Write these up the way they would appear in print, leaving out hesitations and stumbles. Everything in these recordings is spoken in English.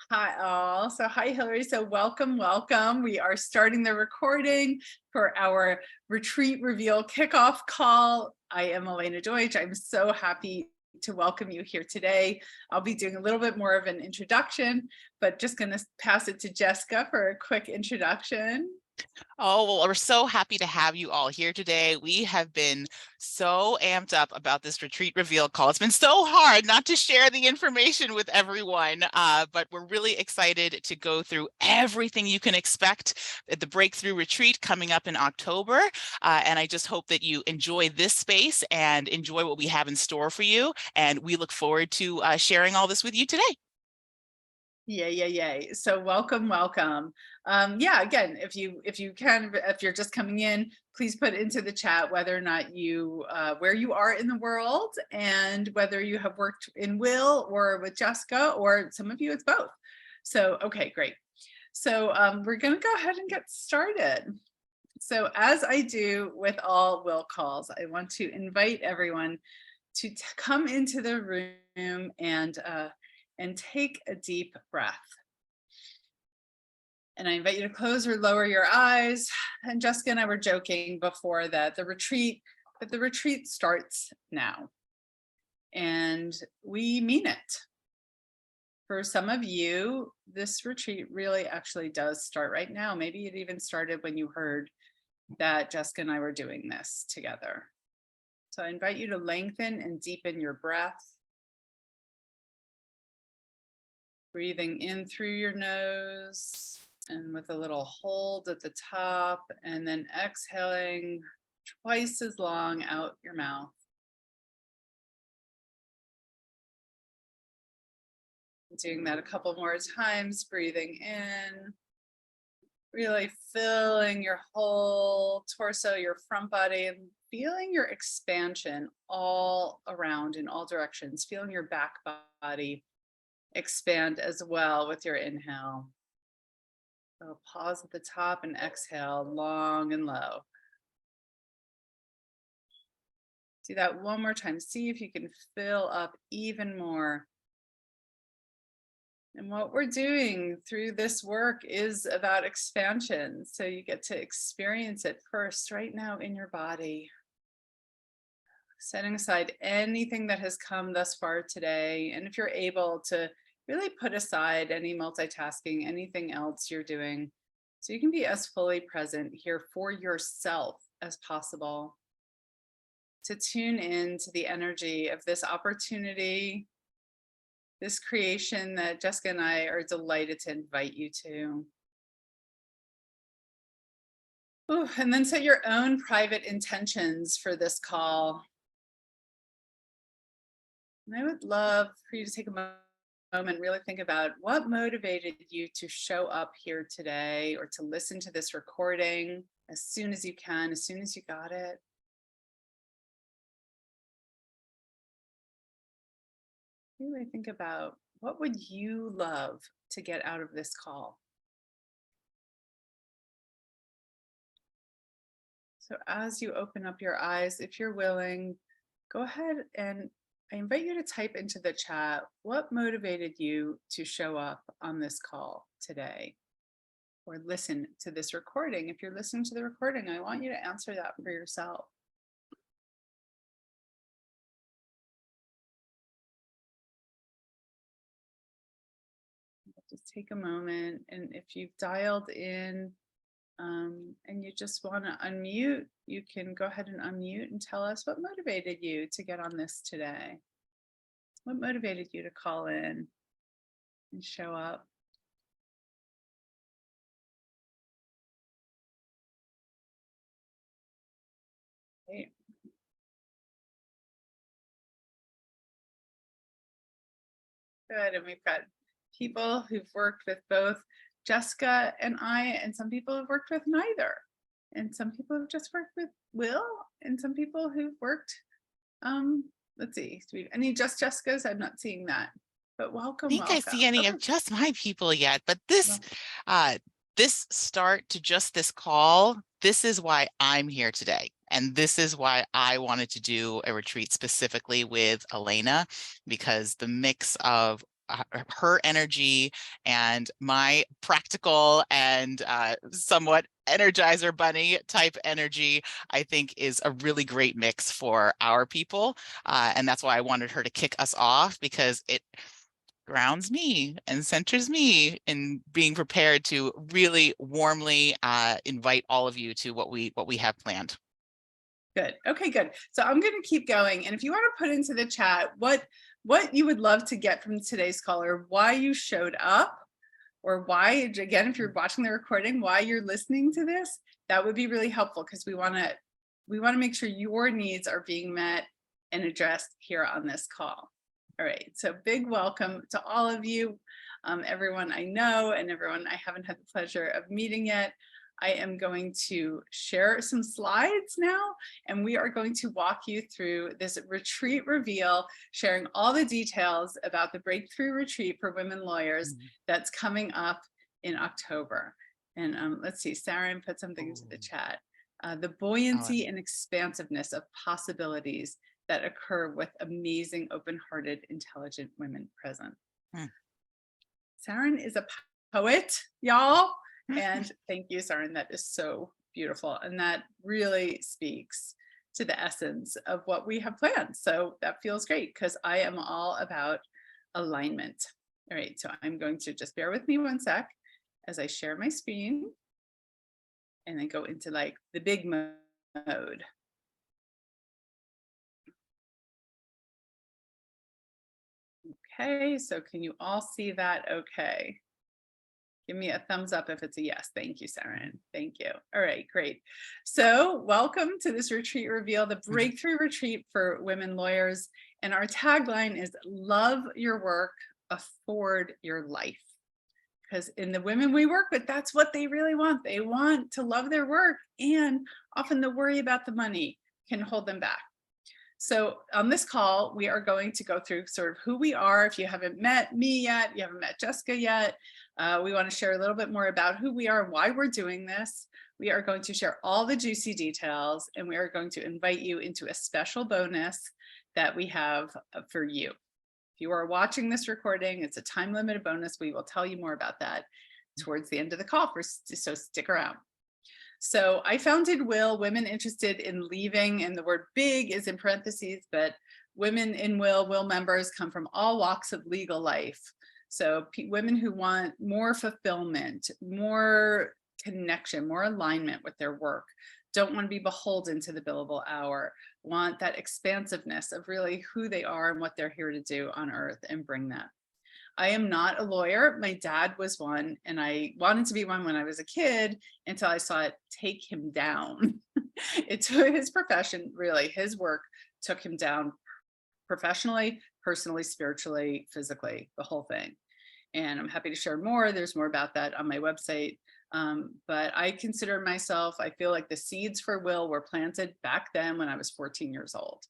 Hi all. So hi Hillary. So welcome. We are starting the recording for our retreat reveal kickoff call. I am Elena Deutsch. I'm so happy to welcome you here today. I'll be doing a little bit more of an introduction, but just going to pass it to Jessica for a quick introduction. Oh, well, we're so happy to have you all here today. We have been so amped up about this retreat reveal call. It's been so hard not to share the information with everyone, but we're really excited to go through everything you can expect at the Breakthrough Retreat coming up in October. And I just hope that you enjoy this space and enjoy what we have in store for you. And we look forward to sharing all this with you today. Yay. So welcome. Yeah, again, if you're just coming in, please put into the chat whether or not you where you are in the world and whether you have worked in Will or with Jessica, or some of you it's both. So okay, great. So we're gonna go ahead and get started. So as I do with all Will calls, I want to invite everyone to come into the room and take a deep breath. And I invite you to close or lower your eyes. And Jessica and I were joking before that the retreat starts now. And we mean it. For some of you, this retreat really actually does start right now. Maybe it even started when you heard that Jessica and I were doing this together. So I invite you to lengthen and deepen your breath. Breathing in through your nose and with a little hold at the top, and then exhaling twice as long out your mouth. Doing that a couple more times, breathing in, really filling your whole torso, your front body, and feeling your expansion all around in all directions, feeling your back body expand as well with your inhale. So pause at the top and exhale long and low. Do that one more time. See if you can fill up even more. And what we're doing through this work is about expansion. So you get to experience it first right now in your body. Setting aside anything that has come thus far today. And if you're able to really put aside any multitasking, anything else you're doing, so you can be as fully present here for yourself as possible. To tune in to the energy of this opportunity, this creation that Jessica and I are delighted to invite you to. Ooh, and then set your own private intentions for this call. And I would love for you to take a moment, really think about what motivated you to show up here today or to listen to this recording as soon as you can, as soon as you got it. Really think about what would you love to get out of this call? So as you open up your eyes, if you're willing, go ahead and I invite you to type into the chat what motivated you to show up on this call today or listen to this recording. If you're listening to the recording, I want you to answer that for yourself. Just take a moment, and if you've dialed in and you just want to unmute, you can go ahead and unmute and tell us what motivated you to get on this today. What motivated you to call in and show up? Great. Good. And we've got people who've worked with both Jessica and I, and some people have worked with neither. And some people have just worked with Will, and some people who've worked, let's see, do we have any just Jessicas? I'm not seeing that, but welcome. Think I see any of just my people yet, but this start to just this call, this is why I'm here today. And this is why I wanted to do a retreat specifically with Elena, because the mix of her energy and my practical and somewhat Energizer Bunny type energy, I think is a really great mix for our people. And that's why I wanted her to kick us off, because it grounds me and centers me in being prepared to really warmly invite all of you to what we have planned. Good. Okay, good. So I'm going to keep going. And if you want to put into the chat what you would love to get from today's call, or why you showed up, or why, again, if you're watching the recording, why you're listening to this, that would be really helpful, because we want to make sure your needs are being met and addressed here on this call. All right. So big welcome to all of you, everyone I know and everyone I haven't had the pleasure of meeting yet. I am going to share some slides now, and we are going to walk you through this retreat reveal, sharing all the details about the breakthrough retreat for women lawyers that's coming up in October. And let's see, Saren put something into the chat. The buoyancy and expansiveness of possibilities that occur with amazing, open-hearted, intelligent women present. Saren is a poet, y'all. And thank you, Saren. That is so beautiful. And that really speaks to the essence of what we have planned. So that feels great, because I am all about alignment. All right, so I'm going to just bear with me one sec as I share my screen and then go into like the big mode. Okay, so can you all see that okay? Give me a thumbs up if it's a yes. Thank you, Saren. Thank you. All right, great. So welcome to this retreat reveal, the breakthrough retreat for women lawyers. And our tagline is love your work, afford your life. Because in the women we work with, that's what they really want. They want to love their work, and often the worry about the money can hold them back. So on this call, we are going to go through sort of who we are. If you haven't met me yet, you haven't met Jessica yet, we want to share a little bit more about who we are and why we're doing this. We are going to share all the juicy details, and we are going to invite you into a special bonus that we have for you. If you are watching this recording, it's a time-limited bonus. We will tell you more about that towards the end of the call, so stick around. So I founded WIL, Women Interested in Leaving, and the word big is in parentheses, but women in WIL members come from all walks of legal life. So women who want more fulfillment, more connection, more alignment with their work, don't want to be beholden to the billable hour, want that expansiveness of really who they are and what they're here to do on earth, and bring that. I am not a lawyer. My dad was one, and I wanted to be one when I was a kid until I saw it take him down. It took his profession, really, his work took him down professionally, personally, spiritually, physically, the whole thing. And I'm happy to share more. There's more about that on my website. But I consider myself, I feel like the seeds for WIL were planted back then when I was 14 years old.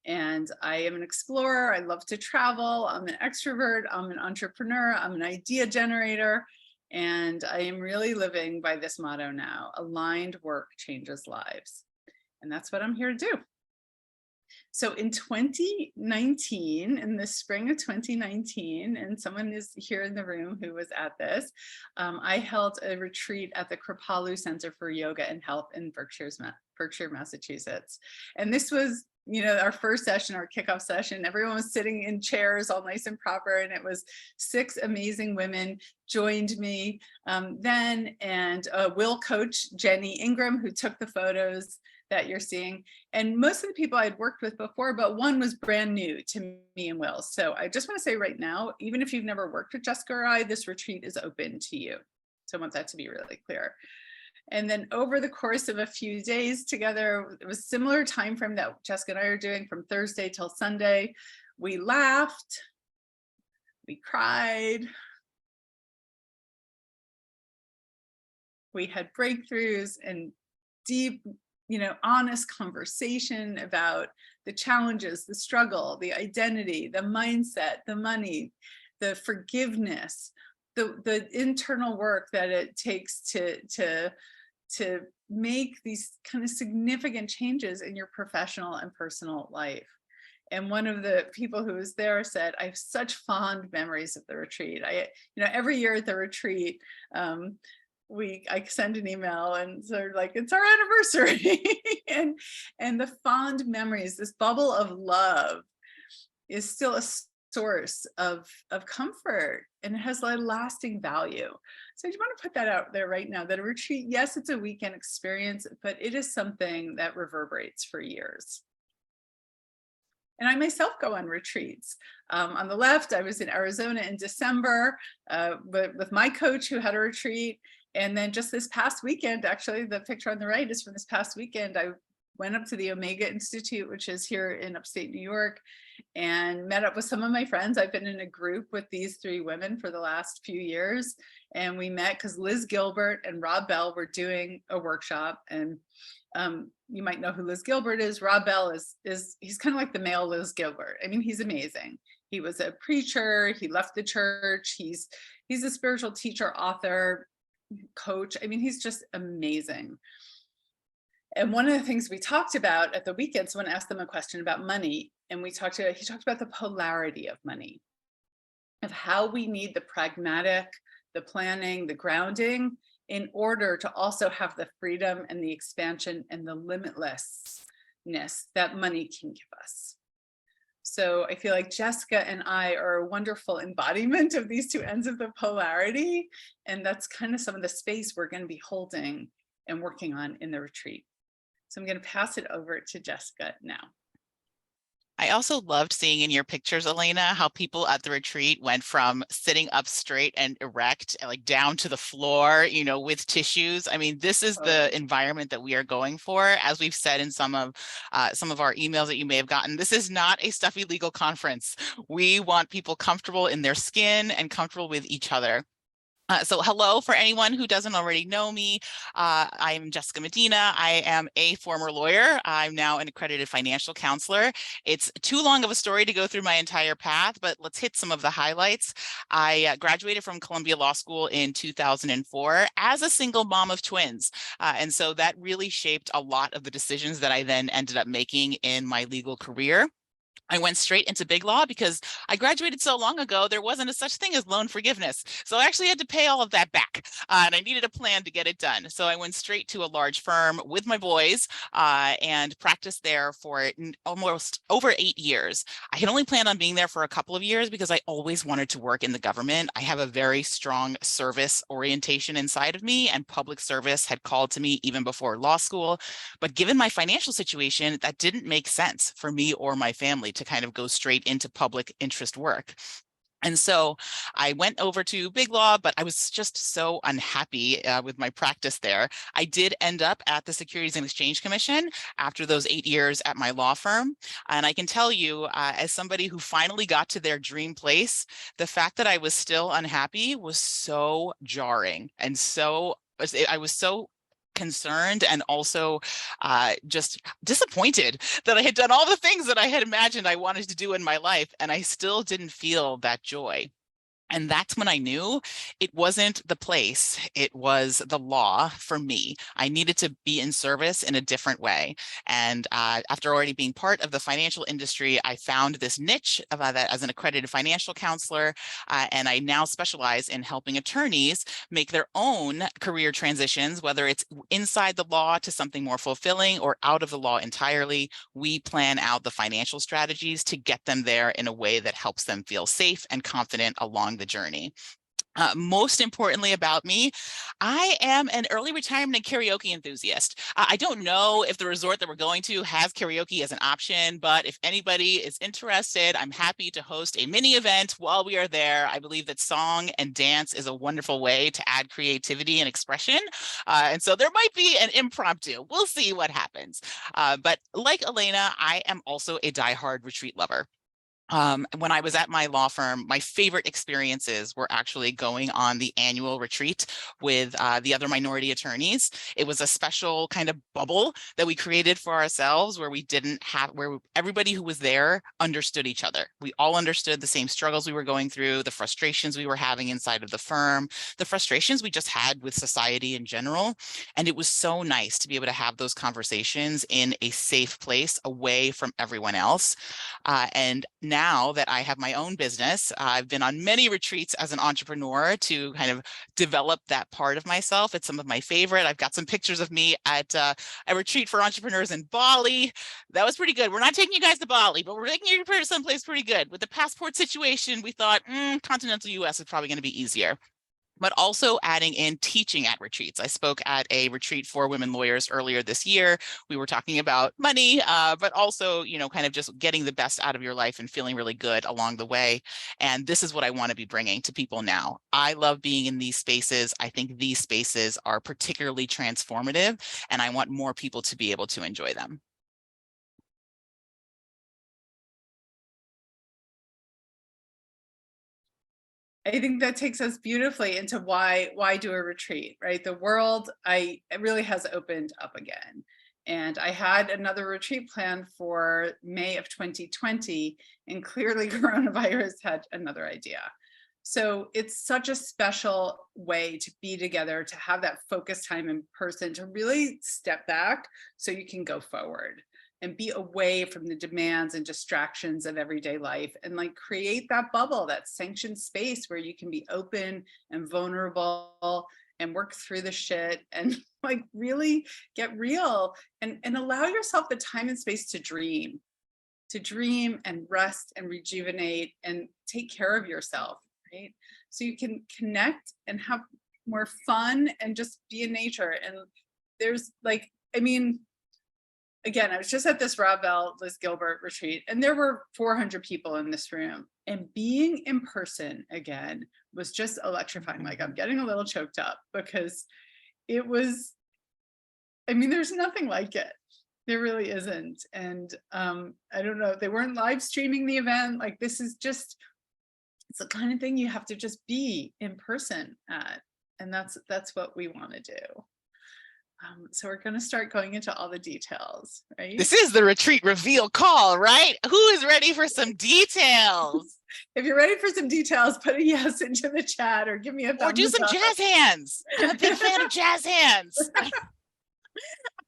And I am an explorer. I love to travel. I'm an extrovert. I'm an entrepreneur. I'm an idea generator. And I am really living by this motto now: aligned work changes lives. And that's what I'm here to do. So in 2019, in the spring of 2019, and someone is here in the room who was at this, I held a retreat at the Kripalu Center for Yoga and Health in Berkshire, Massachusetts. And this was, you know, our first session, our kickoff session. Everyone was sitting in chairs all nice and proper, and it was 6 amazing women joined me then, and WIL coach Jenny Ingram, who took the photos that you're seeing. And most of the people I'd worked with before, but one was brand new to me and WIL. So I just want to say right now, even if you've never worked with Jessica or I, this retreat is open to you. So I want that to be really clear. And then over the course of a few days together, it was a similar time frame that Jessica and I are doing, from Thursday till Sunday. We laughed, we cried, we had breakthroughs and deep, you know, honest conversation about the challenges, the struggle, the identity, the mindset, the money, the forgiveness, the internal work that it takes to make these kind of significant changes in your professional and personal life. And one of the people who was there said, I have such fond memories of the retreat. Every year at the retreat, I send an email and sort of like, it's our anniversary. and the fond memories, this bubble of love is still a source of comfort, and it has a lasting value. So I just want to put that out there right now, that a retreat, yes, it's a weekend experience, but it is something that reverberates for years. And I myself go on retreats. On the left, I was in Arizona in December with my coach who had a retreat. And then just this past weekend, actually, the picture on the right is from this past weekend, I went up to the Omega Institute, which is here in upstate New York, and met up with some of my friends. I've been in a group with these three women for the last few years. And we met because Liz Gilbert and Rob Bell were doing a workshop. And you might know who Liz Gilbert is. Rob Bell he's kind of like the male Liz Gilbert. I mean, he's amazing. He was a preacher. He left the church. He's a spiritual teacher, author, coach. I mean, he's just amazing. And one of the things we talked about at the weekend, someone asked them a question about money, and he talked about the polarity of money, of how we need the pragmatic, the planning, the grounding, in order to also have the freedom and the expansion and the limitlessness that money can give us. So I feel like Jessica and I are a wonderful embodiment of these two ends of the polarity. And that's kind of some of the space we're going to be holding and working on in the retreat. So I'm going to pass it over to Jessica now. I also loved seeing in your pictures, Elena, how people at the retreat went from sitting up straight and erect, like down to the floor, with tissues. I mean, this is the environment that we are going for. As we've said in some of our emails that you may have gotten, this is not a stuffy legal conference. We want people comfortable in their skin and comfortable with each other. So hello, for anyone who doesn't already know me, I'm Jessica Medina. I am a former lawyer. I'm now an accredited financial counselor. It's too long of a story to go through my entire path, but let's hit some of the highlights. I graduated from Columbia Law School in 2004 as a single mom of twins. And so that really shaped a lot of the decisions that I then ended up making in my legal career. I went straight into big law because I graduated so long ago, there wasn't a such thing as loan forgiveness. So I actually had to pay all of that back, and I needed a plan to get it done. So I went straight to a large firm with my boys and practiced there for almost over 8 years. I had only planned on being there for a couple of years because I always wanted to work in the government. I have a very strong service orientation inside of me, and public service had called to me even before law school. But given my financial situation, that didn't make sense for me or my family to kind of go straight into public interest work. And so I went over to big law, but I was just so unhappy with my practice there. I did end up at the Securities and Exchange Commission after those 8 years at my law firm. And I can tell you, as somebody who finally got to their dream place, the fact that I was still unhappy was so jarring. And I was so concerned and also just disappointed that I had done all the things that I had imagined I wanted to do in my life, and I still didn't feel that joy. And that's when I knew it wasn't the place, it was the law for me. I needed to be in service in a different way. And after already being part of the financial industry, I found this niche that as an accredited financial counselor, and I now specialize in helping attorneys make their own career transitions, whether it's inside the law to something more fulfilling or out of the law entirely. We plan out the financial strategies to get them there in a way that helps them feel safe and confident along the journey. Most importantly about me, I am an early retirement and karaoke enthusiast. I don't know if the resort that we're going to has karaoke as an option, but if anybody is interested, I'm happy to host a mini event while we are there. I believe that song and dance is a wonderful way to add creativity and expression. And so there might be an impromptu. We'll see what happens. But like Elena, I am also a diehard retreat lover. When I was at my law firm, my favorite experiences were actually going on the annual retreat with the other minority attorneys. It was a special kind of bubble that we created for ourselves where where everybody who was there understood each other. We all understood the same struggles we were going through, the frustrations we were having inside of the firm, the frustrations we just had with society in general. And it was so nice to be able to have those conversations in a safe place away from everyone else. And now that I have my own business, I've been on many retreats as an entrepreneur to kind of develop that part of myself. It's some of my favorite. I've got some pictures of me at a retreat for entrepreneurs in Bali. That was pretty good. We're not taking you guys to Bali, but we're taking you to someplace pretty good. With the passport situation, we thought continental US is probably going to be easier, but also adding in teaching at retreats. I spoke at a retreat for women lawyers earlier this year. We were talking about money, but also, kind of just getting the best out of your life and feeling really good along the way. And this is what I want to be bringing to people now. I love being in these spaces. I think these spaces are particularly transformative, and I want more people to be able to enjoy them. I think that takes us beautifully into why do a retreat, right? The world it really has opened up again. And I had another retreat planned for May of 2020, and clearly coronavirus had another idea. So it's such a special way to be together, to have that focus time in person, to really step back so you can go forward and be away from the demands and distractions of everyday life, and like create that bubble, that sanctioned space where you can be open and vulnerable and work through the shit and like really get real and allow yourself the time and space to dream and rest and rejuvenate and take care of yourself, right? So you can connect and have more fun and just be in nature. And there's like, I mean, again, I was just at this Rob Bell, Liz Gilbert retreat, and there were 400 people in this room. And being in person again was just electrifying. Like, I'm getting a little choked up because it was, I mean, there's nothing like it. There really isn't. And I don't know, they weren't live streaming the event. Like, this is just, it's the kind of thing you have to just be in person at. And that's what we want to do. So we're going to start going into all the details, right? This is the retreat reveal call, right? Who is ready for some details? If you're ready for some details, put a yes into the chat or give me a thumbs up. Or do some jazz hands. I'm a big fan of jazz hands.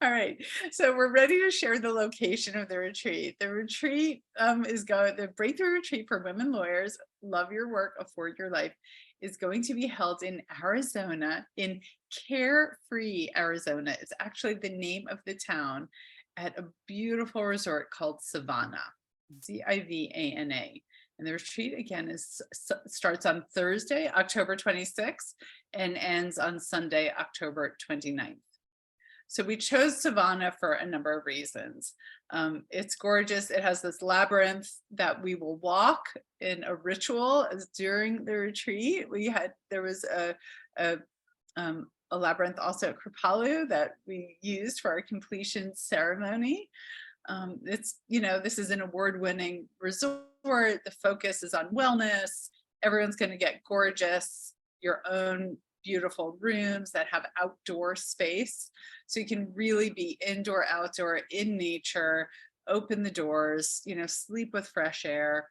All right, so we're ready to share the location of the retreat. The retreat the Breakthrough Retreat for Women Lawyers, Love Your Work, Afford Your Life, is going to be held in Arizona, in Carefree, Arizona. It's actually the name of the town, at a beautiful resort called CIVANA, CIVANA. And the retreat again starts on Thursday, October 26th, and ends on Sunday, October 29th. So we chose CIVANA for a number of reasons. It's gorgeous. It has this labyrinth that we will walk in a ritual as during the retreat. There was a labyrinth also at Kripalu that we used for our completion ceremony. This is an award-winning resort. The focus is on wellness. Everyone's going to get gorgeous, your own beautiful rooms that have outdoor space. So you can really be indoor, outdoor, in nature, open the doors, sleep with fresh air,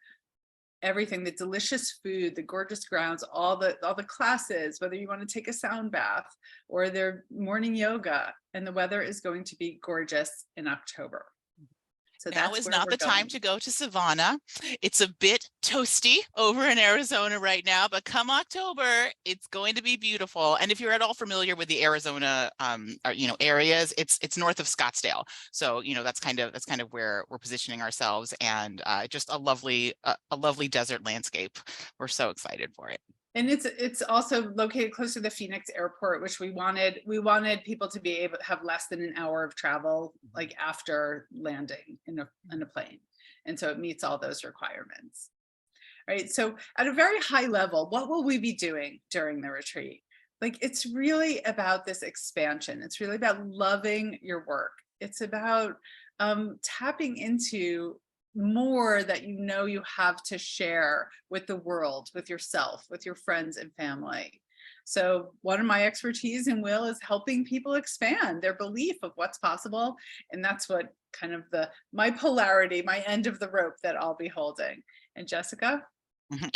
everything, the delicious food, the gorgeous grounds, all the classes, whether you want to take a sound bath or their morning yoga, and the weather is going to be gorgeous in October. So now is not the time to go to CIVANA. It's a bit toasty over in Arizona right now, but come October, it's going to be beautiful. And if you're at all familiar with the Arizona, areas, it's north of Scottsdale. So that's kind of where we're positioning ourselves, and just a lovely desert landscape. We're so excited for it. And it's also located close to the Phoenix airport, which we wanted people to be able to have less than an hour of travel, like after landing in a plane. And so it meets all those requirements. Right. So at a very high level, what will we be doing during the retreat? Like, it's really about this expansion. It's really about loving your work. It's about tapping into more that you know you have to share with the world, with yourself, with your friends and family. So one of my expertise in Will is helping people expand their belief of what's possible. And that's what kind of my polarity, my end of the rope that I'll be holding. And Jessica? Mhm.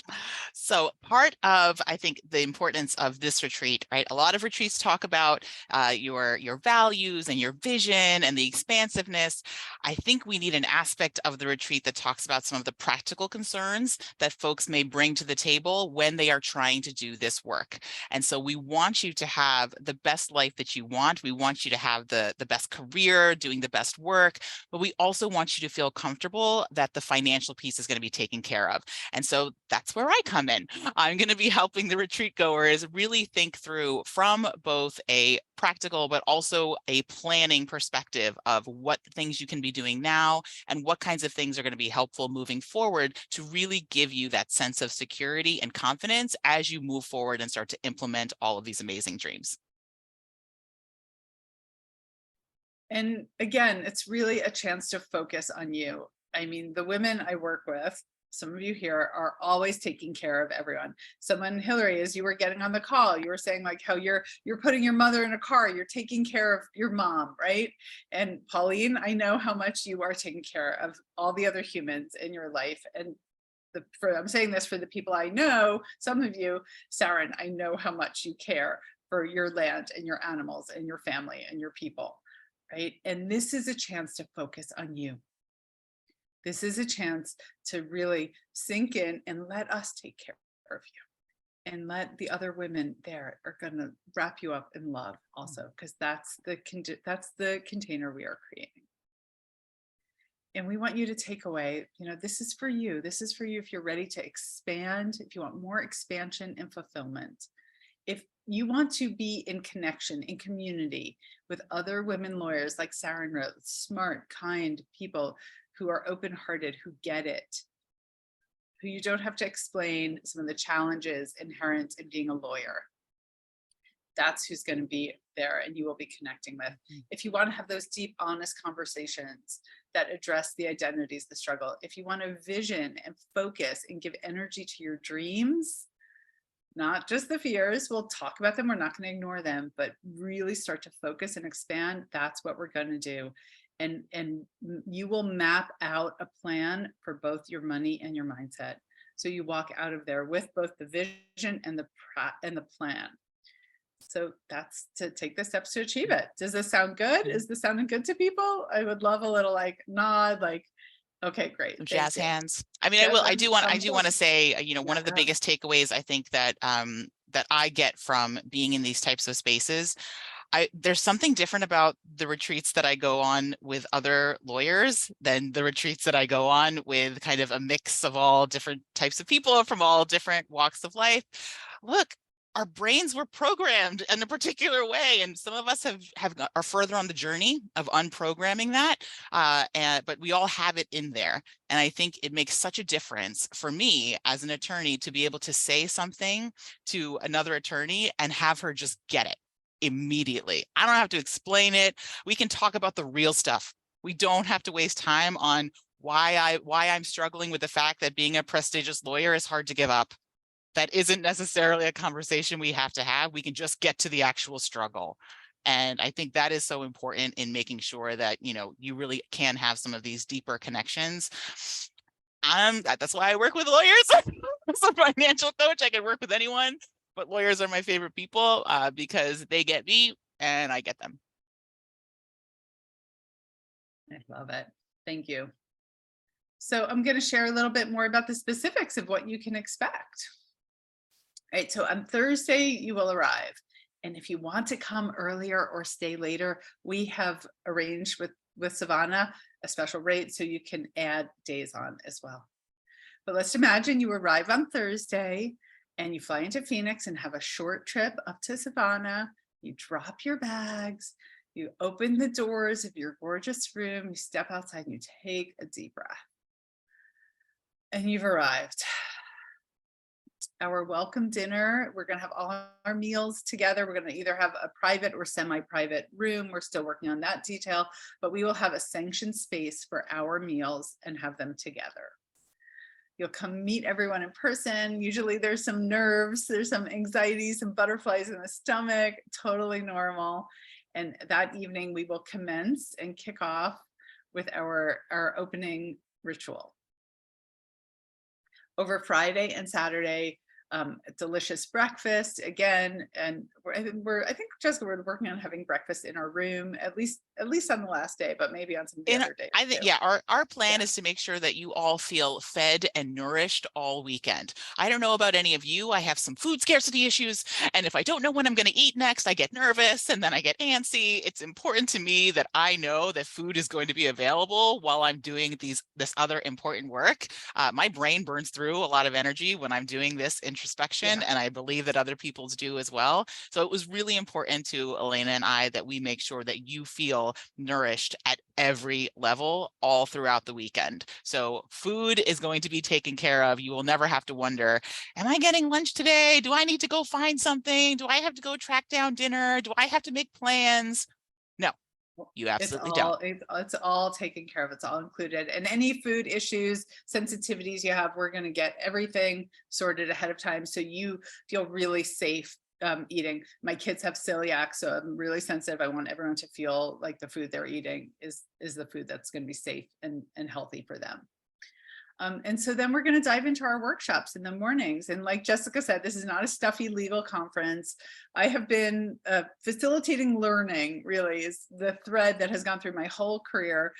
So part of, I think, the importance of this retreat, right? A lot of retreats talk about your values and your vision and the expansiveness. I think we need an aspect of the retreat that talks about some of the practical concerns that folks may bring to the table when they are trying to do this work. And so we want you to have the best life that you want. We want you to have the best career, doing the best work, but we also want you to feel comfortable that the financial piece is going to be taken care of. And so that's where I come in. I'm going to be helping the retreat goers really think through from both a practical, but also a planning perspective of what things you can be doing now and what kinds of things are going to be helpful moving forward to really give you that sense of security and confidence as you move forward and start to implement all of these amazing dreams. And again, it's really a chance to focus on you. I mean, the women I work with, some of you here are always taking care of everyone. Someone, Hillary, as you were getting on the call, you were saying like how you're putting your mother in a car, you're taking care of your mom, right? And Pauline, I know how much you are taking care of all the other humans in your life. And I'm saying this for the people I know, some of you, Saren, I know how much you care for your land and your animals and your family and your people, right? And this is a chance to focus on you. This is a chance to really sink in and let us take care of you, and let the other women there are going to wrap you up in love also, because that's the container we are creating. And we want you to take away, this is for you. This is for you if you're ready to expand, if you want more expansion and fulfillment. If you want to be in connection, in community with other women lawyers like Saren wrote, smart, kind people who are open-hearted, who get it, who you don't have to explain some of the challenges inherent in being a lawyer. That's who's going to be there and you will be connecting with. If you want to have those deep, honest conversations that address the identities, the struggle, if you want a vision and focus and give energy to your dreams, not just the fears, we'll talk about them, we're not going to ignore them, but really start to focus and expand, that's what we're going to do. And you will map out a plan for both your money and your mindset. So you walk out of there with both the vision and the plan. So that's to take the steps to achieve it. Does this sound good? Is this sounding good to people? I would love a little like nod, like, okay, great. Some jazz hands. I mean, Jazz I do want to say, one of the Yeah. biggest takeaways I think that that I get from being in these types of spaces, there's something different about the retreats that I go on with other lawyers than the retreats that I go on with kind of a mix of all different types of people from all different walks of life. Look, our brains were programmed in a particular way, and some of us are further on the journey of unprogramming that, but we all have it in there. And I think it makes such a difference for me as an attorney to be able to say something to another attorney and have her just get it immediately. I don't have to explain it. We can talk about the real stuff. We don't have to waste time on why I'm struggling with the fact that being a prestigious lawyer is hard to give up. That isn't necessarily a conversation we have to have. We can just get to the actual struggle. And I think that is so important in making sure that, you really can have some of these deeper connections. That's why I work with lawyers. As a financial coach, I can work with anyone, but lawyers are my favorite people because they get me and I get them. I love it. Thank you. So I'm going to share a little bit more about the specifics of what you can expect. All right, so on Thursday, you will arrive. And if you want to come earlier or stay later, we have arranged with CIVANA a special rate so you can add days on as well. But let's imagine you arrive on Thursday and you fly into Phoenix and have a short trip up to CIVANA. You drop your bags, you open the doors of your gorgeous room, you step outside and you take a deep breath. And you've arrived. our welcome dinner. We're going to have all our meals together. We're going to either have a private or semi-private room. We're still working on that detail, but we will have a sanctioned space for our meals and have them together. You'll come meet everyone in person. Usually there's some nerves, there's some anxiety, some butterflies in the stomach, totally normal. And that evening we will commence and kick off with our opening ritual. Over Friday and Saturday, a delicious breakfast again, and I think Jessica, we're working on having breakfast in our room at least on the last day, but maybe on some of the other days I think, too. yeah, our plan is to make sure that you all feel fed and nourished all weekend. I don't know about any of you. I have some food scarcity issues. And if I don't know when I'm going to eat next, I get nervous and then I get antsy. It's important to me that I know that food is going to be available while I'm doing this other important work. My brain burns through a lot of energy when I'm doing this introspection, and I believe that other people's do as well. So it was really important to Elena and I that we make sure that you feel nourished at every level all throughout the weekend. So food is going to be taken care of. You will never have to wonder, am I getting lunch today? Do I need to go find something? Do I have to go track down dinner? Do I have to make plans? No, you absolutely don't. It's all taken care of. It's all included. And any food issues, sensitivities you have, we're going to get everything sorted ahead of time so you feel really safe eating. My kids have celiac, so I'm really sensitive. I want everyone to feel like the food they're eating is the food that's going to be safe and healthy for them. And so then we're going to dive into our workshops in the mornings. And like Jessica said, this is not a stuffy legal conference. I have been facilitating learning, really, is the thread that has gone through my whole career.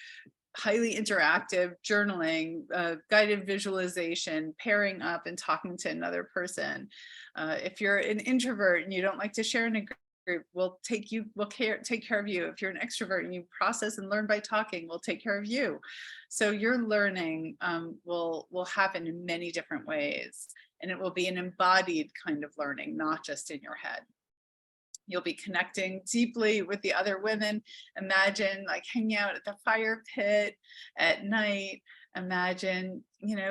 Highly interactive journaling, guided visualization, pairing up and talking to another person. If you're an introvert and you don't like to share in a group, we'll take care of you. If you're an extrovert and you process and learn by talking, we'll take care of you. So your learning will happen in many different ways, and it will be an embodied kind of learning, not just in your head. You'll be connecting deeply with the other women. Imagine like hanging out at the fire pit at night. Imagine,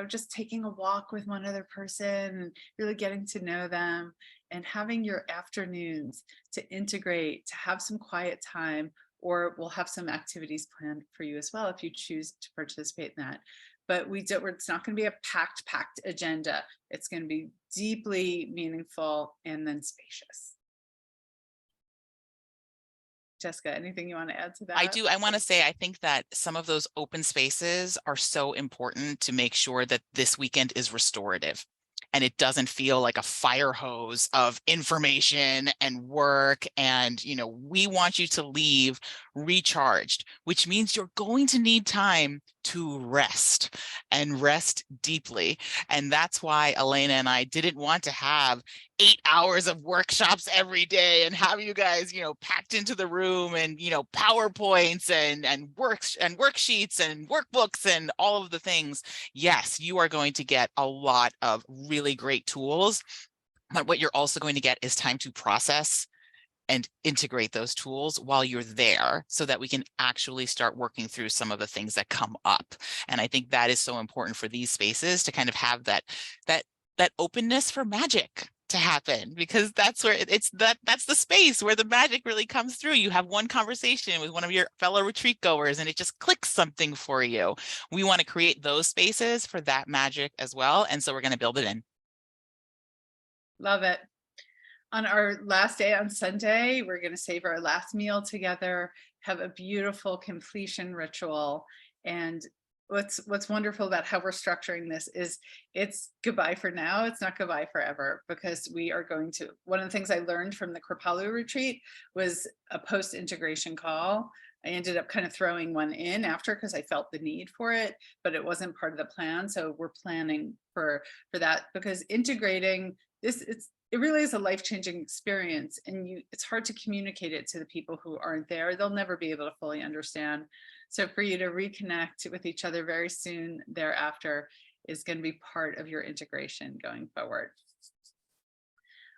just taking a walk with one other person and really getting to know them, and having your afternoons to integrate, to have some quiet time, or we'll have some activities planned for you as well if you choose to participate in that. But it's not going to be a packed agenda. It's going to be deeply meaningful and then spacious. Jessica, anything you want to add to that? I do. I want to say, I think that some of those open spaces are so important to make sure that this weekend is restorative and it doesn't feel like a fire hose of information and work. And, we want you to leave recharged, which means you're going to need time to rest and rest deeply. And that's why Elena and I didn't want to have 8 hours of workshops every day and have you guys, packed into the room and, PowerPoints and worksheets and workbooks and all of the things. Yes, you are going to get a lot of really great tools, but what you're also going to get is time to process and integrate those tools while you're there so that we can actually start working through some of the things that come up. And I think that is so important for these spaces to kind of have that openness for magic to happen, because that's where that's the space where the magic really comes through. You have one conversation with one of your fellow retreat goers and it just clicks something for you. We want to create those spaces for that magic as well. And so we're going to build it in. Love it. On our last day on Sunday, we're going to save our last meal together, have a beautiful completion ritual. And what's wonderful about how we're structuring this is it's goodbye for now. It's not goodbye forever, because we are going to, one of the things I learned from the Kripalu retreat was a post-integration call. I ended up kind of throwing one in after because I felt the need for it, but it wasn't part of the plan. So we're planning for that, because integrating this, it really is a life-changing experience, and it's hard to communicate it to the people who aren't there. They'll never be able to fully understand. So for you to reconnect with each other very soon thereafter is going to be part of your integration going forward.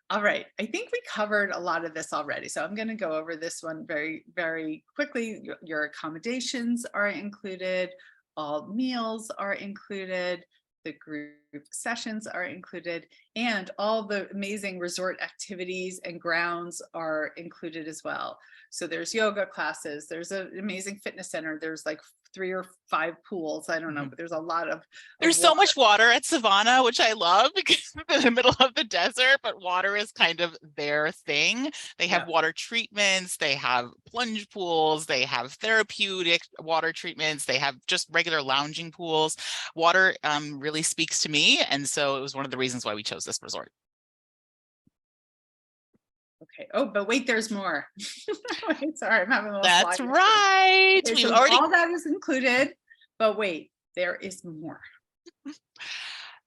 All right, I think we covered a lot of this already, so I'm going to go over this one very, very quickly. Your accommodations are included, all meals are included, the group sessions are included, And all the amazing resort activities and grounds are included as well. So there's yoga classes, there's an amazing fitness center, there's like 3 or 5 pools, I don't know, but there's a lot of There's so much water at CIVANA, which I love because it's in the middle of the desert, but water is kind of their thing. They have water treatments, they have plunge pools, they have therapeutic water treatments, they have just regular lounging pools. Water really speaks to me, and so it was one of the reasons why we chose this resort. Okay. Oh, but wait, there's more. Wait, sorry, I'm having a little That's slide. right. Okay, We've so already all that is included, but wait, there is more.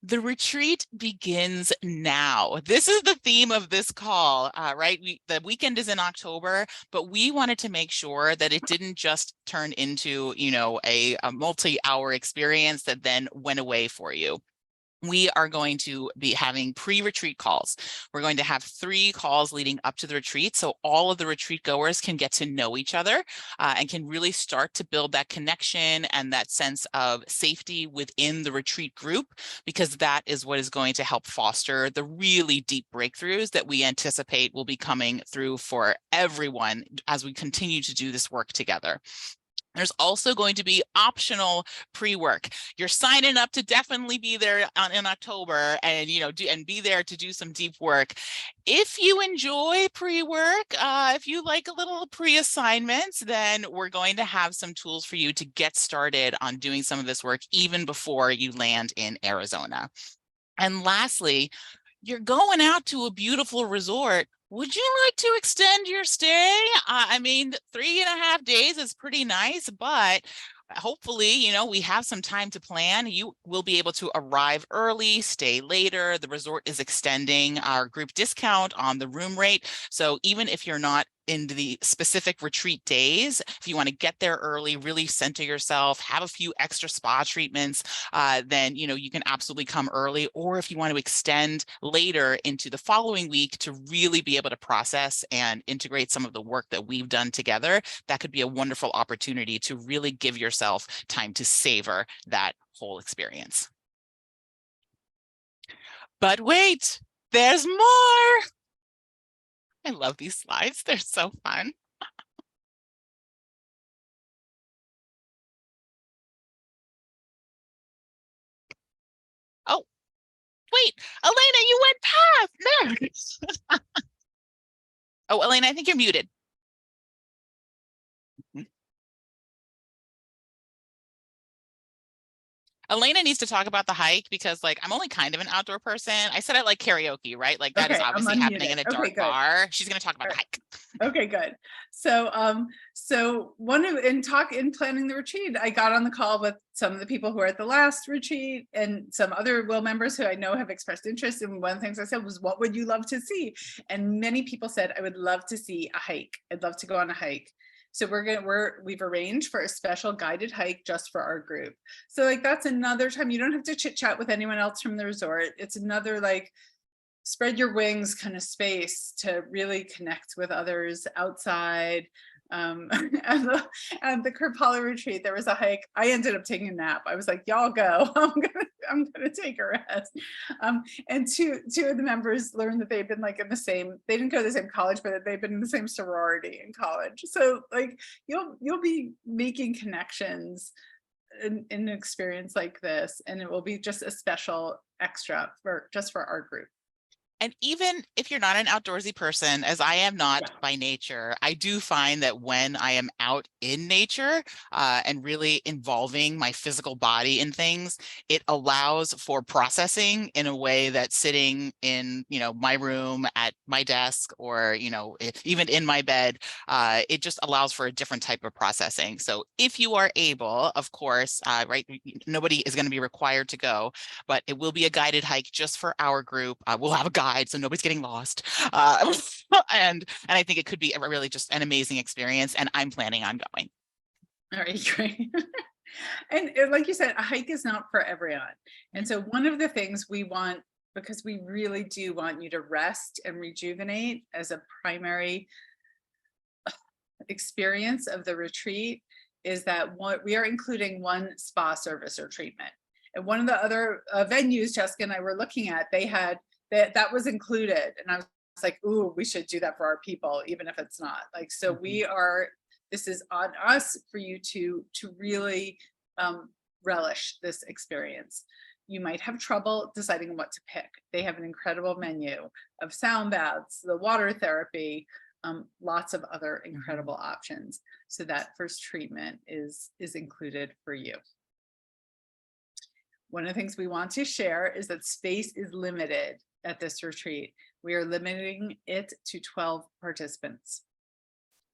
The retreat begins now. This is the theme of this call, right? The weekend is in October, but we wanted to make sure that it didn't just turn into, a multi-hour experience that then went away for you. We are going to be having pre-retreat calls. We're going to have 3 calls leading up to the retreat, so all of the retreat goers can get to know each other and can really start to build that connection and that sense of safety within the retreat group, because that is what is going to help foster the really deep breakthroughs that we anticipate will be coming through for everyone as we continue to do this work together. There's also going to be optional pre-work. You're signing up to definitely be there in October and be there to do some deep work. If you enjoy pre-work, if you like a little pre-assignments, then we're going to have some tools for you to get started on doing some of this work even before you land in Arizona. And lastly, you're going out to a beautiful resort. Would you like to extend your stay? I mean, 3.5 days is pretty nice, but hopefully, we have some time to plan. You will be able to arrive early, stay later. The resort is extending our group discount on the room rate. So even if you're not in the specific retreat days, if you want to get there early, really center yourself, have a few extra spa treatments, then you can absolutely come early. Or if you want to extend later into the following week to really be able to process and integrate some of the work that we've done together, that could be a wonderful opportunity to really give yourself time to savor that whole experience. But wait, there's more. I love these slides. They're so fun. Oh, wait, Elena, you went past. No. Oh, Elena, I think you're muted. Elena needs to talk about the hike because I'm only kind of an outdoor person. I said I like karaoke, right? That is obviously happening in a dark bar. She's going to talk about the hike. Okay, good. So, in planning the retreat, I got on the call with some of the people who were at the last retreat and some other WIL members who I know have expressed interest. And one of the things I said was, what would you love to see? And many people said, I would love to see a hike. I'd love to go on a hike. So we've arranged for a special guided hike just for our group. So that's another time you don't have to chit chat with anyone else from the resort. It's another spread your wings kind of space to really connect with others outside. And the Kripalu retreat, there was a hike. I ended up taking a nap. I was like, y'all go. I'm gonna take a rest. And two of the members learned that they've been they didn't go to the same college, but they've been in the same sorority in college. So you'll be making connections in an experience like this, and it will be just a special extra for our group. And even if you're not an outdoorsy person, as I am not by nature, I do find that when I am out in nature and really involving my physical body in things, it allows for processing in a way that sitting in, my room at my desk or, even in my bed, it just allows for a different type of processing. So if you are able, of course, right, nobody is going to be required to go, but it will be a guided hike just for our group. We'll have a guide so nobody's getting lost. And I think it could be really just an amazing experience, and I'm planning on going. All right, great. And like you said, a hike is not for everyone. And so one of the things we want, because we really do want you to rest and rejuvenate as a primary experience of the retreat, is that we are including one spa service or treatment. And one of the other venues Jessica and I were looking at, they had that was included. And I was like, ooh, we should do that for our people, even if it's not. Like, so this is on us for you to really relish this experience. You might have trouble deciding what to pick. They have an incredible menu of sound baths, the water therapy, lots of other incredible options. So that first treatment is included for you. One of the things we want to share is that space is limited at this retreat. We are limiting it to 12 participants.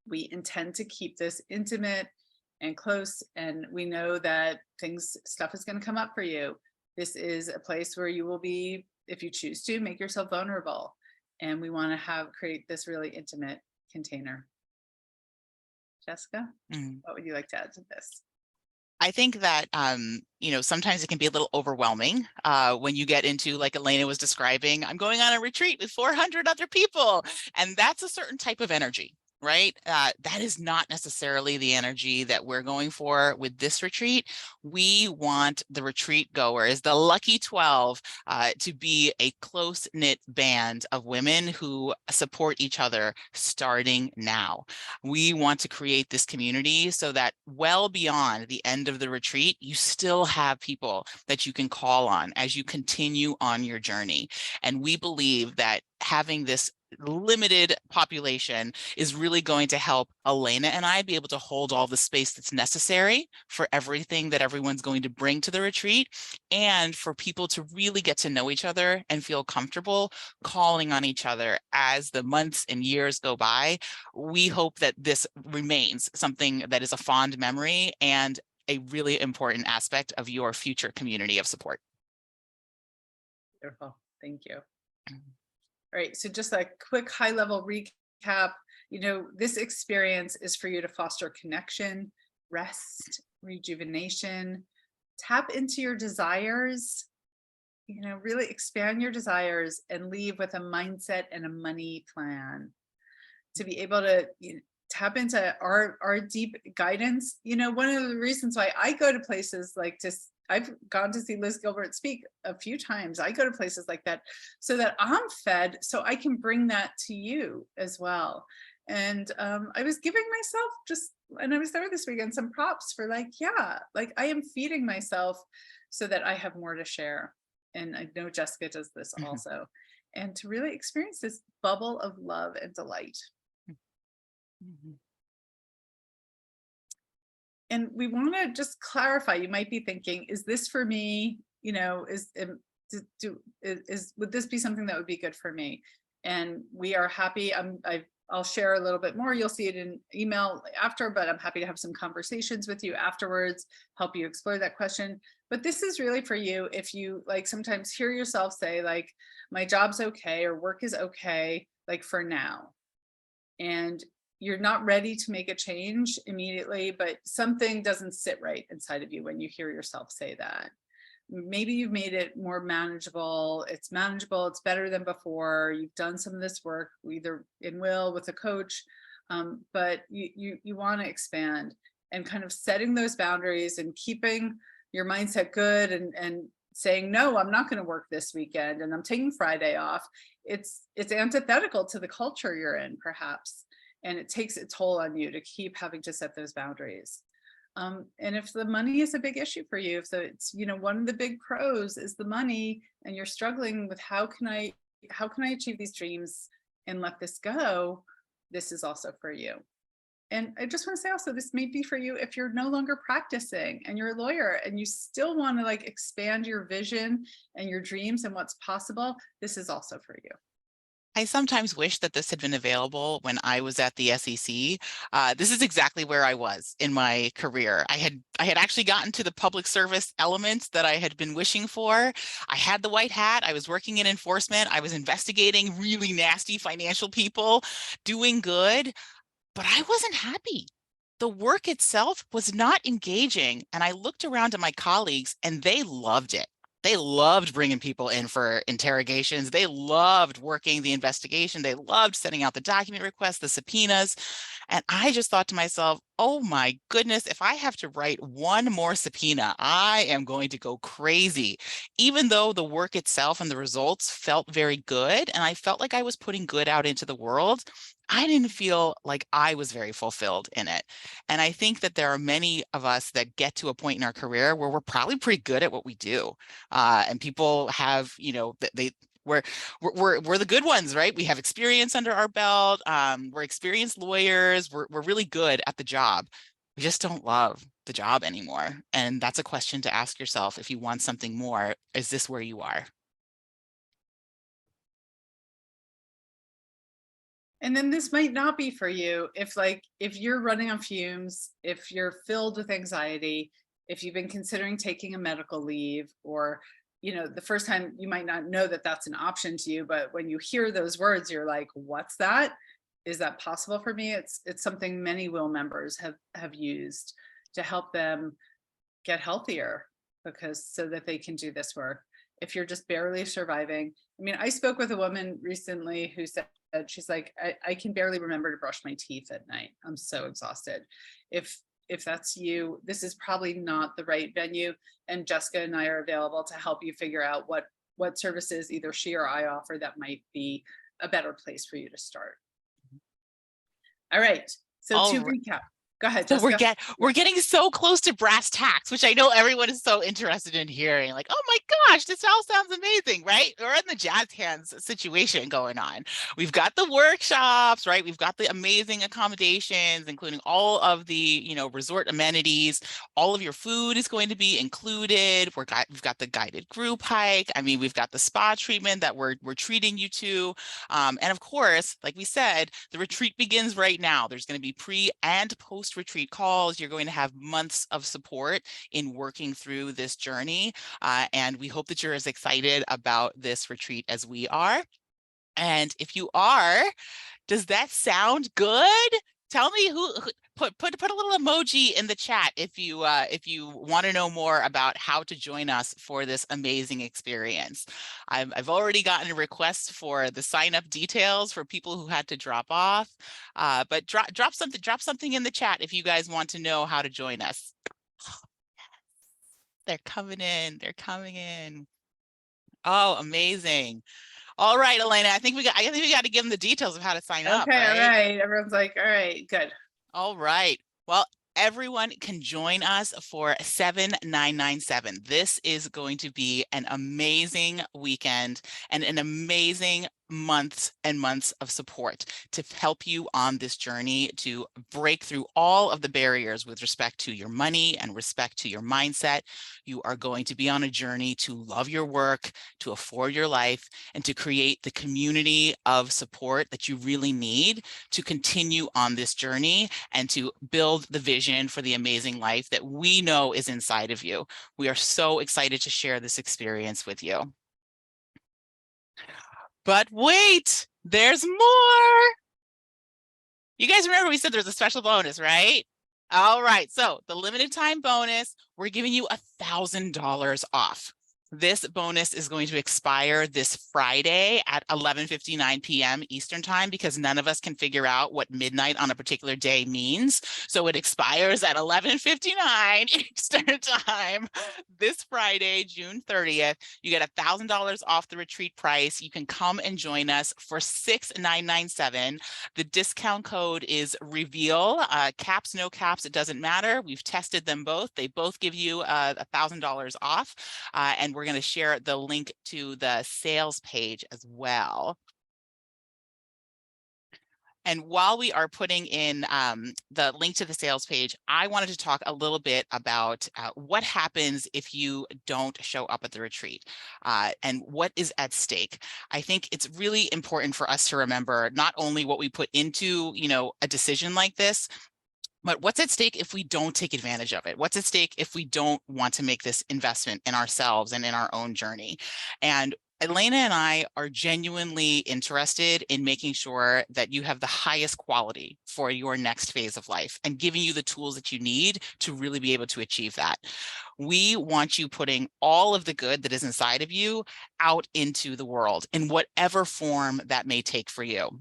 We intend to keep this intimate and close, and we know that stuff is going to come up for you. This is a place where you will be, if you choose to, make yourself vulnerable. And we want to create this really intimate container. Jessica, what would you like to add to this? I think that, sometimes it can be a little overwhelming when you get into, like Elena was describing, I'm going on a retreat with 400 other people, and that's a certain type of energy. Right? That is not necessarily the energy that we're going for with this retreat. We want the retreat goers, the lucky 12, to be a close-knit band of women who support each other starting now. We want to create this community so that well beyond the end of the retreat, you still have people that you can call on as you continue on your journey. And we believe that having this limited population is really going to help Elena and I be able to hold all the space that's necessary for everything that everyone's going to bring to the retreat, and for people to really get to know each other and feel comfortable calling on each other as the months and years go by. We hope that this remains something that is a fond memory and a really important aspect of your future community of support. Wonderful. Thank you. All right, so just a quick high-level recap. This experience is for you to foster connection, rest, rejuvenation, tap into your desires, really expand your desires and leave with a mindset and a money plan to be able to tap into our deep guidance. One of the reasons why I go to places like this, I've gone to see Liz Gilbert speak a few times. I go to places like that so that I'm fed, so I can bring that to you as well. And I was giving myself and I was there this weekend, some props for I am feeding myself so that I have more to share. And I know Jessica does this also. And to really experience this bubble of love and delight. And we want to just clarify, you might be thinking, is this for me? Would this be something that would be good for me? And we are happy. I'll share a little bit more. You'll see it in email after, but I'm happy to have some conversations with you afterwards, help you explore that question. But this is really for you if you sometimes hear yourself say my job's okay or work is okay, for now. And you're not ready to make a change immediately, but something doesn't sit right inside of you when you hear yourself say that. Maybe you've made it more manageable. It's manageable. It's better than before. You've done some of this work, either in will with a coach, but you want to expand, and kind of setting those boundaries and keeping your mindset good and saying, no, I'm not going to work this weekend and I'm taking Friday off. It's antithetical to the culture you're in, perhaps. And it takes a toll on you to keep having to set those boundaries. And if the money is a big issue for you, so it's, one of the big pros is the money, and you're struggling with how can I achieve these dreams and let this go, this is also for you. And I just want to say also, this may be for you if you're no longer practicing and you're a lawyer and you still want to expand your vision and your dreams and what's possible, this is also for you. I sometimes wish that this had been available when I was at the SEC. This is exactly where I was in my career. I had actually gotten to the public service elements that I had been wishing for. I had the white hat. I was working in enforcement. I was investigating really nasty financial people, doing good, but I wasn't happy. The work itself was not engaging. And I looked around at my colleagues and they loved it. They loved bringing people in for interrogations. They loved working the investigation. They loved sending out the document requests, the subpoenas. And I just thought to myself, oh my goodness, if I have to write one more subpoena, I am going to go crazy. Even though the work itself and the results felt very good, and I felt like I was putting good out into the world, I didn't feel like I was very fulfilled in it. And I think that there are many of us that get to a point in our career where we're probably pretty good at what we do. And people have, we're, we're the good ones, right? We have experience under our belt. We're experienced lawyers. We're really good at the job. We just don't love the job anymore. And that's a question to ask yourself if you want something more. Is this where you are? And then this might not be for you if you're running on fumes, if you're filled with anxiety, if you've been considering taking a medical leave, or the first time you might not know that that's an option to you, but when you hear those words, you're like, what's that? Is that possible for me? It's something many will members have used to help them get healthier, because so that they can do this work. If you're just barely surviving. I mean, I spoke with a woman recently who said, she's like, I can barely remember to brush my teeth at night. I'm so exhausted. If that's you, this is probably not the right venue. And Jessica and I are available to help you figure out what services either she or I offer that might be a better place for you to start. All right. So All to right. recap, go ahead, So Jessica. we're getting so close to brass tacks, which I know everyone is so interested in hearing. Like, oh my gosh, this all sounds amazing, right? We're in the jazz hands situation going on. We've got the workshops, right? We've got the amazing accommodations, including all of the, resort amenities. All of your food is going to be included. We've got the guided group hike. I mean, we've got the spa treatment that we're treating you to. And of course, like we said, the retreat begins right now. There's going to be pre and post retreat calls. You're going to have months of support in working through this journey. And we hope that you're as excited about this retreat as we are. And if you are, does that sound good? Tell me who put a little emoji in the chat if you want to know more about how to join us for this amazing experience. I've already gotten a request for the sign up details for people who had to drop off. But drop something in the chat if you guys want to know how to join us. They're coming in. They're coming in. Oh, amazing. All right, Elena, I think we got to give them the details of how to sign up, Okay, all right? right. Everyone's like, all right, good. All right. Well, everyone can join us for 7997. This is going to be an amazing weekend and an amazing months and months of support to help you on this journey to break through all of the barriers with respect to your money and respect to your mindset. You are going to be on a journey to love your work, to afford your life, and to create the community of support that you really need to continue on this journey and to build the vision for the amazing life that we know is inside of you. We are so excited to share this experience with you. But wait, there's more. You guys remember we said there's a special bonus, right? All right, so the limited time bonus, we're giving you $1,000 off. This bonus is going to expire this Friday at 11:59 p.m. Eastern time, because none of us can figure out what midnight on a particular day means. So it expires at 11:59 Eastern time this Friday, June 30th. You get $1,000 off the retreat price. You can come and join us for $6,997. The discount code is REVEAL. Caps, no caps, it doesn't matter. We've tested them both. They both give you $1,000 off. And we're going to share the link to the sales page as well. And while we are putting in the link to the sales page, I wanted to talk a little bit about what happens if you don't show up at the retreat and what is at stake. I think it's really important for us to remember not only what we put into, a decision like this, but what's at stake if we don't take advantage of it? What's at stake if we don't want to make this investment in ourselves and in our own journey? And Elena and I are genuinely interested in making sure that you have the highest quality for your next phase of life and giving you the tools that you need to really be able to achieve that. We want you putting all of the good that is inside of you out into the world in whatever form that may take for you.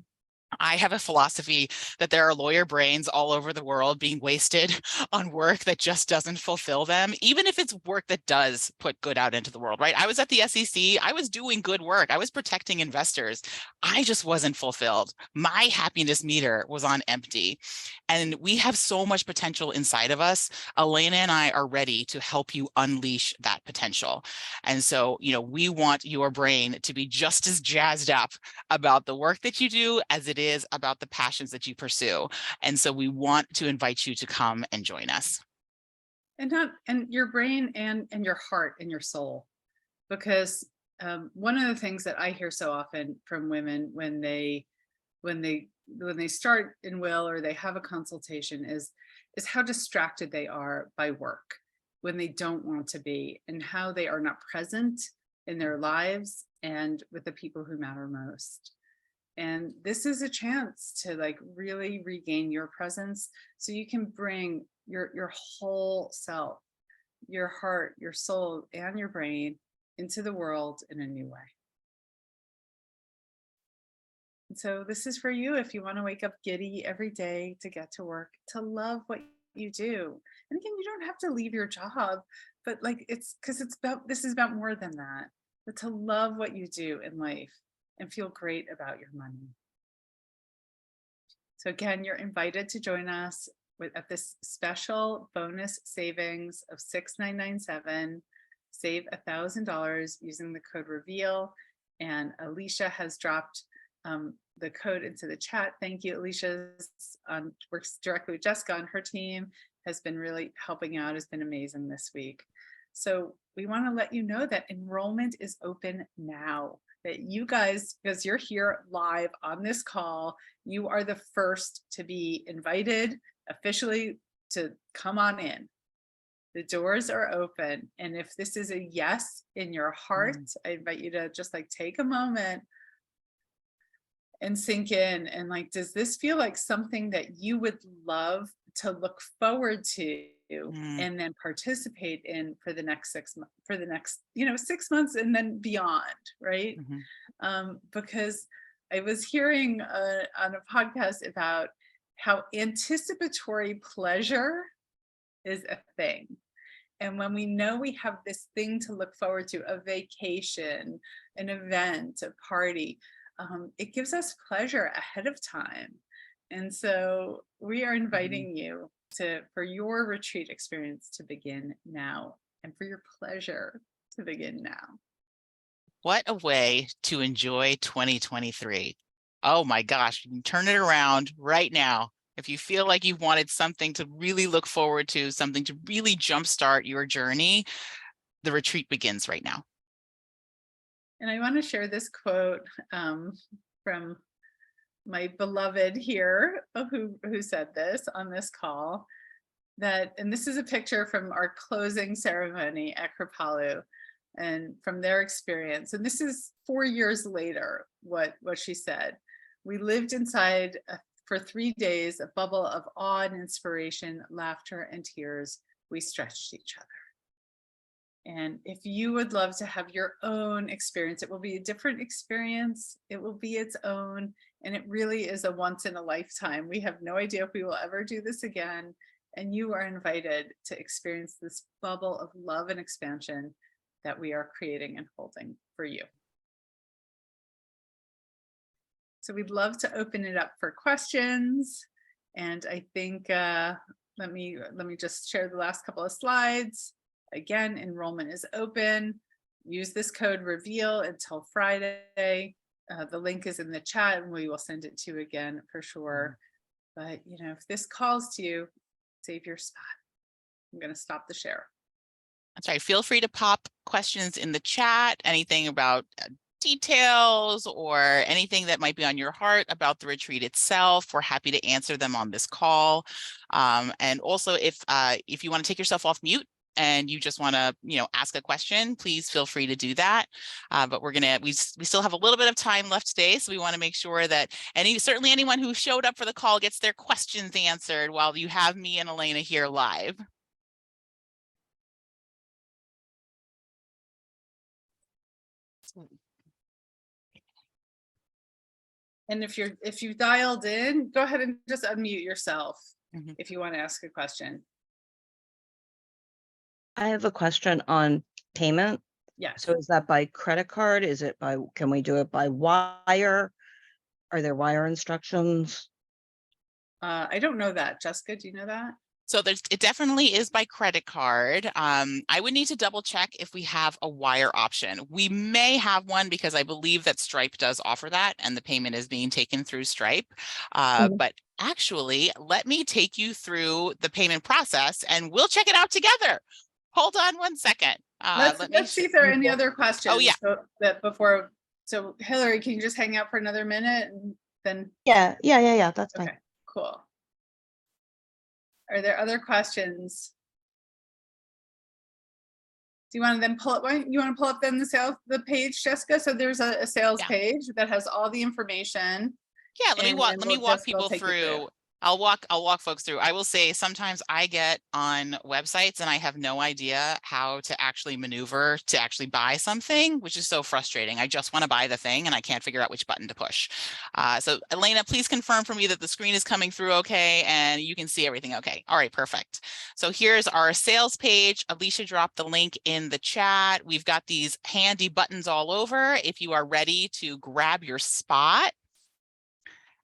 I have a philosophy that there are lawyer brains all over the world being wasted on work that just doesn't fulfill them, even if it's work that does put good out into the world, right? I was at the SEC, I was doing good work, I was protecting investors. I just wasn't fulfilled. My happiness meter was on empty. And we have so much potential inside of us. Elena and I are ready to help you unleash that potential. And so, we want your brain to be just as jazzed up about the work that you do as it is about the passions that you pursue. And so we want to invite you to come and join us. And your brain and your heart and your soul, because one of the things that I hear so often from women when they start in Will or they have a consultation is how distracted they are by work when they don't want to be, and how they are not present in their lives and with the people who matter most. And this is a chance to like really regain your presence so you can bring your whole self, your heart, your soul, and your brain into the world in a new way. And so this is for you if you want to wake up giddy every day to get to work, to love what you do. And again, you don't have to leave your job, but like this is about more than that, but to love what you do in life and feel great about your money. So again, you're invited to join us at this special bonus savings of $6,997. Save $1,000 using the code REVEAL. And Alicia has dropped the code into the chat. Thank you, Alicia. Works directly with Jessica and her team, has been really helping out, has been amazing this week. So we want to let you know that enrollment is open now, that you guys, because you're here live on this call, you are the first to be invited officially to come on in. The doors are open. And if this is a yes in your heart, I invite you to just like take a moment and sink in and like, does this feel like something that you would love to look forward to and then participate in for the next 6 months, for the next 6 months and then beyond, right? Because I was hearing on a podcast about how anticipatory pleasure is a thing. And when we know we have this thing to look forward to, a vacation, an event, a party, it gives us pleasure ahead of time. And so we are inviting you for your retreat experience to begin now, and for your pleasure to begin now. What a way to enjoy 2023. Oh my gosh, you can turn it around right now. If you feel like you wanted something to really look forward to, something to really jumpstart your journey, the retreat begins right now. And I want to share this quote from my beloved here, who said this on this call, and this is a picture from our closing ceremony at Kripalu and from their experience. And this is 4 years later, what she said. We lived inside for 3 days, a bubble of awe and inspiration, laughter and tears. We stretched each other. And if you would love to have your own experience, it will be a different experience. It will be its own. And it really is a once in a lifetime. We have no idea if we will ever do this again. And you are invited to experience this bubble of love and expansion that we are creating and holding for you. So we'd love to open it up for questions. And I think, let me just share the last couple of slides. Again, enrollment is open. Use this code REVEAL until Friday. The link is in the chat and we will send it to you again for sure. But if this calls to you, save your spot. I'm going to stop the share. That's right. Feel free to pop questions in the chat, anything about details or anything that might be on your heart about the retreat itself. We're happy to answer them on this call. And also, if you want to take yourself off mute and you just want to, ask a question, please feel free to do that. But we still have a little bit of time left today, so we want to make sure that certainly anyone who showed up for the call gets their questions answered while you have me and Elena here live. And if you dialed in, go ahead and just unmute yourself Mhm. if you want to ask a question. I have a question on payment. Yes. So is that by credit card? Can we do it by wire? Are there wire instructions? I don't know that. Jessica, do you know that? So it definitely is by credit card. I would need to double check if we have a wire option. We may have one because I believe that Stripe does offer that and the payment is being taken through Stripe. But actually, let me take you through the payment process and we'll check it out together. Hold on one second. Let's see if there are any other questions. Oh, yeah. So Hillary, can you just hang out for another minute and then? Yeah. That's fine. Okay, cool. Are there other questions? Do you want to then pull up? You want to pull up then the page, Jessica? So there's a sales page that has all the information. Yeah, let me walk people through. I'll walk folks through. I will say sometimes I get on websites and I have no idea how to actually maneuver to actually buy something, which is so frustrating. I just want to buy the thing and I can't figure out which button to push. So Elena, please confirm for me that the screen is coming through okay and you can see everything okay. All right, perfect. So here's our sales page. Alicia dropped the link in the chat. We've got these handy buttons all over if you are ready to grab your spot.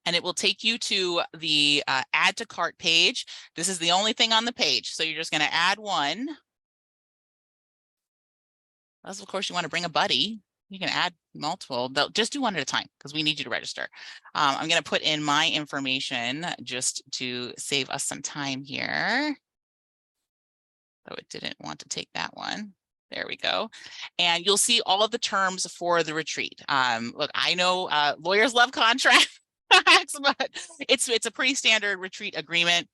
And it will take you to the add to cart page. This is the only thing on the page. So you're just going to add one. Unless, of course, you want to bring a buddy. You can add multiple. Just do one at a time because we need you to register. I'm going to put in my information just to save us some time here. So it didn't want to take that one. There we go. And you'll see all of the terms for the retreat. Look, I know lawyers love contracts. But it's a pretty standard retreat agreement.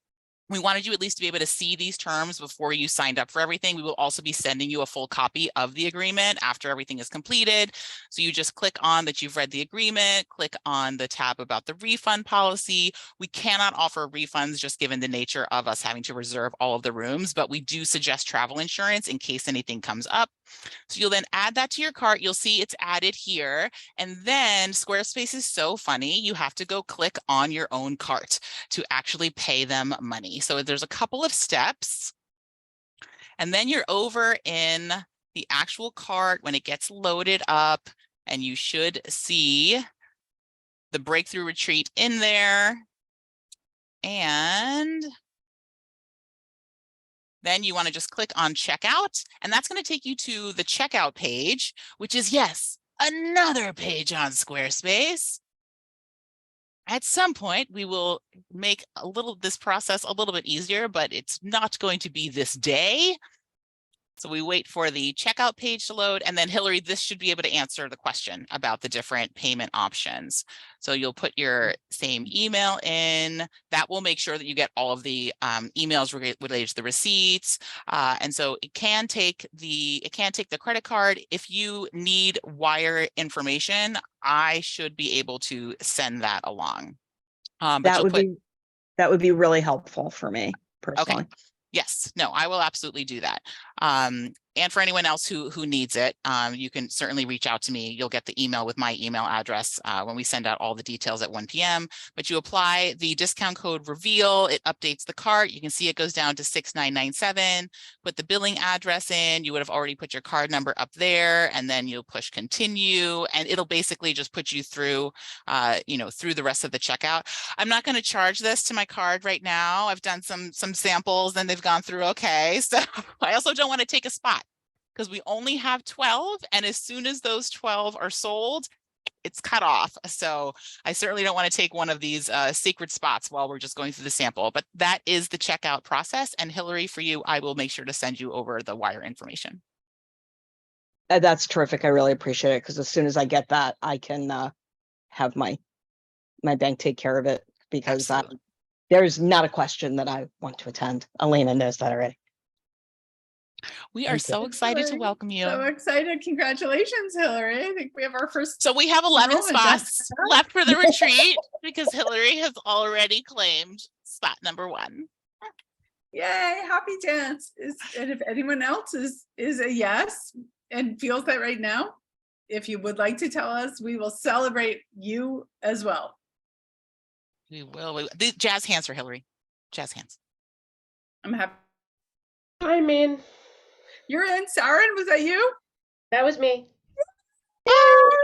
We wanted you at least to be able to see these terms before you signed up for everything. We will also be sending you a full copy of the agreement after everything is completed. So you just click on that you've read the agreement, click on the tab about the refund policy. We cannot offer refunds just given the nature of us having to reserve all of the rooms, but we do suggest travel insurance in case anything comes up. So you'll then add that to your cart. You'll see it's added here. And then Squarespace is so funny. You have to go click on your own cart to actually pay them money. So there's a couple of steps. And then you're over in the actual cart when it gets loaded up and you should see the breakthrough retreat in there. And then you want to just click on checkout, and that's going to take you to the checkout page, which is, yes, another page on Squarespace. At some point, we will make this process a little bit easier, but it's not going to be this day. So we wait for the checkout page to load, and then Hillary, this should be able to answer the question about the different payment options. So you'll put your same email in. That will make sure that you get all of the emails related to the receipts. And so it can take the credit card. If you need wire information, I should be able to send that along. That would be really helpful for me personally. Okay. Yes, no, I will absolutely do that. And for anyone else who needs it, you can certainly reach out to me. You'll get the email with my email address when we send out all the details at 1 p.m. But you apply the discount code REVEAL, it updates the cart. You can see it goes down to 6997. Put the billing address in. You would have already put your card number up there, and then you'll push continue, and it'll basically just put you through, through the rest of the checkout. I'm not going to charge this to my card right now. I've done some samples and they've gone through okay. So I also don't want to take a spot because we only have 12, and as soon as those 12 are sold, it's cut off. So I certainly don't want to take one of these secret spots while we're just going through the sample, but that is the checkout process. And Hillary, for you, I will make sure to send you over the wire information. That's terrific. I really appreciate it, because as soon as I get that, I can have my bank take care of it, because there's not a question that I want to attend. Elena knows that already. We are so excited to welcome you. So excited. Congratulations, Hillary. I think we have our first. So we have 11 enrollment, spots Jessica. left for the retreat because Hillary has already claimed spot number 1. Yay, happy dance. And if anyone else is a yes and feels that right now, if you would like to tell us, we will celebrate you as well. We will. The jazz hands for Hillary. Jazz hands. I'm happy. I'm in. You're in, Saren? Was that you? That was me.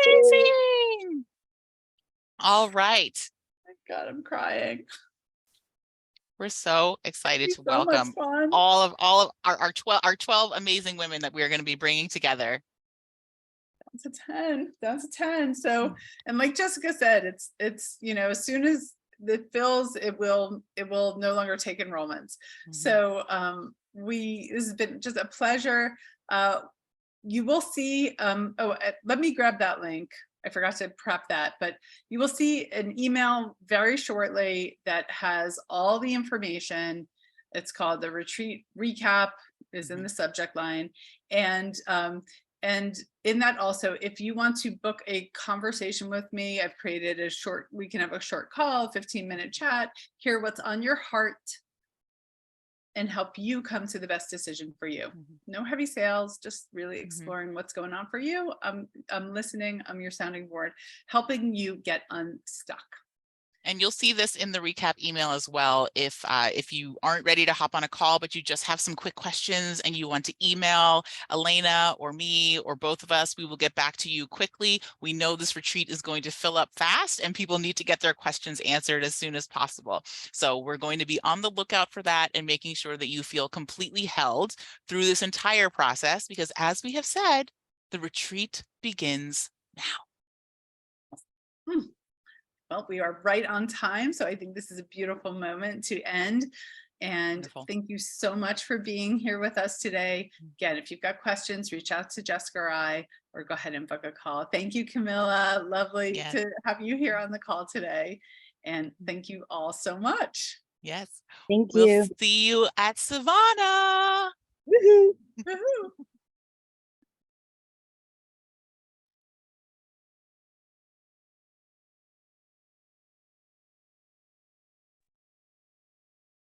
Amazing. All right. Oh my God, I'm crying. We're so excited to So much welcome fun. all of our 12 amazing women that we are going to be bringing together. Down to 10. So, and like Jessica said, it's as soon as it fills, it will no longer take enrollments. So this has been just a pleasure. You will see, let me grab that link. I forgot to prep that, but you will see an email very shortly that has all the information. It's called the retreat recap, is in the subject line. And in that also, if you want to book a conversation with me, I've created we can have a short call, 15-minute chat, hear what's on your heart, and help you come to the best decision for you. No heavy sales, just really exploring what's going on for you. I'm listening, I'm your sounding board, helping you get unstuck. And you'll see this in the recap email as well. If you aren't ready to hop on a call, but you just have some quick questions and you want to email Elena or me or both of us, we will get back to you quickly. We know this retreat is going to fill up fast and people need to get their questions answered as soon as possible. So we're going to be on the lookout for that and making sure that you feel completely held through this entire process, because as we have said, the retreat begins now. Well, we are right on time, so I think this is a beautiful moment to end. And Wonderful. Thank you so much for being here with us today. Again, if you've got questions, reach out to Jessica or I, or go ahead and book a call. Thank you, Camilla. Lovely to have you here on the call today. And thank you all so much. Yes. Thank We'll you. see you at CIVANA. Woohoo. Woohoo.